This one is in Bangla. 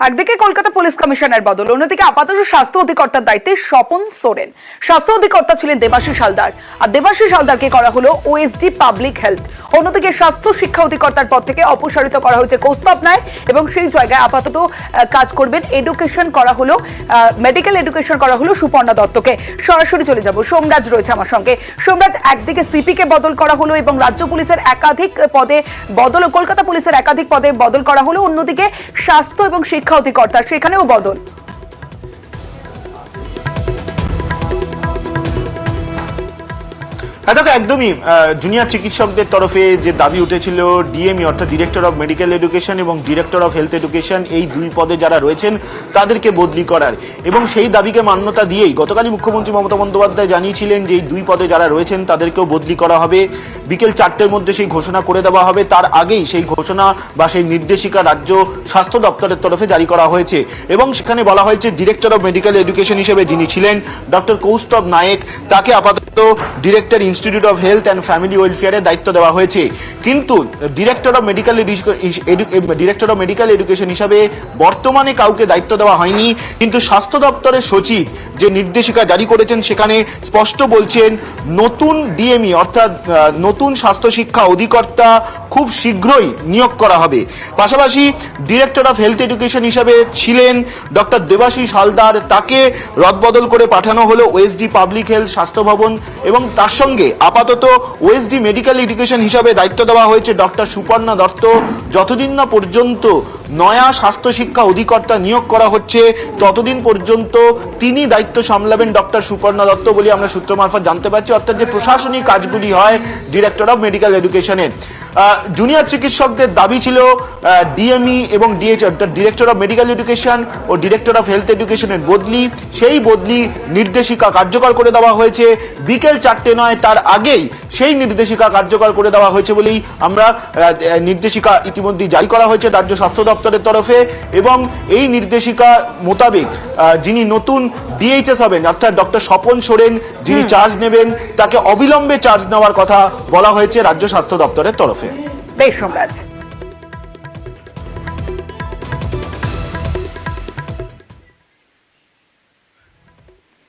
একদিকে কলকাতা পুলিশ কমিশনার বদল, অন্যদিকে আপাতত স্বাস্থ্য অধিকর্তার দায়িত্বে স্বপন সোরেন। স্বাস্থ্য অধিকর্তা ছিলেন দেবাশিস হালদার, আর দেবাশিস হালদারকে করা হলো ওএসডি পাবলিক হেলথ। অন্যদিকে স্বাস্থ্য শিক্ষা অধিকর্তার পদ থেকে অপসারিত করা হয়েছে কৌস্তব নায় এবং সেই জায়গায় আপাতত কাজ করবেন এডুকেশন করা হলো, মেডিকেল এডুকেশন করা হলো সুপর্ণা দত্তকে। সরাসরি চলে যাব, সোমরাজ রয়েছে আমার সঙ্গে। সোমরাজ, একদিকে সিপি কে বদল করা হলো এবং রাজ্য পুলিশের একাধিক পদে বদল, কলকাতা পুলিশের একাধিক পদে বদল করা হলো, অন্যদিকে স্বাস্থ্য এবং শিক্ষা অধিকর্তা সেখানেও বদল। দেখো, একদমই জুনিয়র চিকিৎসকদের তরফে যে দাবি উঠেছিল ডিএমই অর্থাৎ ডিরেক্টর অফ মেডিকেল এডুকেশন এবং ডিরেক্টর অফ হেলথ এডুকেশন, এই দুই পদে যারা রয়েছেন তাদেরকে বদলি করার, এবং সেই দাবিকে মান্যতা দিয়েই গতকালই মুখ্যমন্ত্রী মমতা বন্দ্যোপাধ্যায় জানিয়েছিলেন যে এই দুই পদে যারা রয়েছেন তাদেরকেও বদলি করা হবে। বিকেল 4টের মধ্যে সেই ঘোষণা করে দেওয়া হবে। তার আগেই সেই ঘোষণা বা সেই নির্দেশিকা রাজ্য স্বাস্থ্য দপ্তরের তরফে জারি করা হয়েছে এবং সেখানে বলা হয়েছে ডিরেক্টর অফ মেডিকেল এডুকেশন হিসেবে যিনি ছিলেন ডক্টর কৌস্তব নায়েক, তাকে আপাতত director institute of health and family ওয়েলফেয়ারের দায়িত্ব দেওয়া হয়েছে। কিন্তু ডিরেক্টর অফ মেডিকেল এডুকেশন হিসাবে বর্তমানে কাউকে দায়িত্ব দেওয়া হয়নি। কিন্তু স্বাস্থ্য দপ্তরের সচিব যে নির্দেশিকা জারি করেছেন সেখানে স্পষ্ট বলছেন নতুন ডিএমই অর্থাৎ নতুন স্বাস্থ্য শিক্ষা অধিকর্তা খুব শীঘ্রই নিয়োগ করা হবে। পাশাপাশি ডিরেক্টর অফ হেলথ এডুকেশন হিসাবে ছিলেন ডক্টর দেবাশিস হালদার, তাকে রদবদল করে পাঠানো হলো ওএসডি পাবলিক হেলথ স্বাস্থ্য ভবন, এবং তার সঙ্গে আপাতত ওএসডি মেডিকেল এডুকেশন হিসাবে দায়িত্ব দেওয়া হয়েছে ডক্টর সুপর্ণা দত্ত। যতদিন না পর্যন্ত নয়া স্বাস্থ্য শিক্ষা অধিকর্তা নিয়োগ করা হচ্ছে ততদিন পর্যন্ত তিনি দায়িত্ব সামলাবেন ডক্টর সুপর্ণা দত্ত বলে আমরা সূত্র মারফত জানতে পারছি। অর্থাৎ যে প্রশাসনিক কাজগুলি হয় ডিরেক্টর অফ মেডিকেল এডুকেশনের, জুনিয়র চিকিৎসকদের দাবি ছিল ডিএমই এবং ডিএইচ অর্থাৎ ডিরেক্টর অফ মেডিকেল এডুকেশন ও ডিরেক্টর অফ হেলথ এডুকেশনের বদলি, সেই বদলি নির্দেশিকা কার্যকর করে দেওয়া হয়েছে। বিকেল 4টে নয় তার আগেই সেই নির্দেশিকা কার্যকর করে দেওয়া হয়েছে বলেই আমরা নির্দেশিকা ইতিমধ্যে জারি করা হয়েছে রাজ্য স্বাস্থ্য দপ্তরের তরফে, এবং এই নির্দেশিকা মোতাবেক যিনি নতুন ডিএইচএস হবেন অর্থাৎ ডক্টর স্বপন সোরেন যিনি চার্জ নেবেন তাকে অবিলম্বে চার্জ নেওয়ার কথা বলা হয়েছে রাজ্য স্বাস্থ্য দপ্তরের তরফে। বেশ সোমরাজ।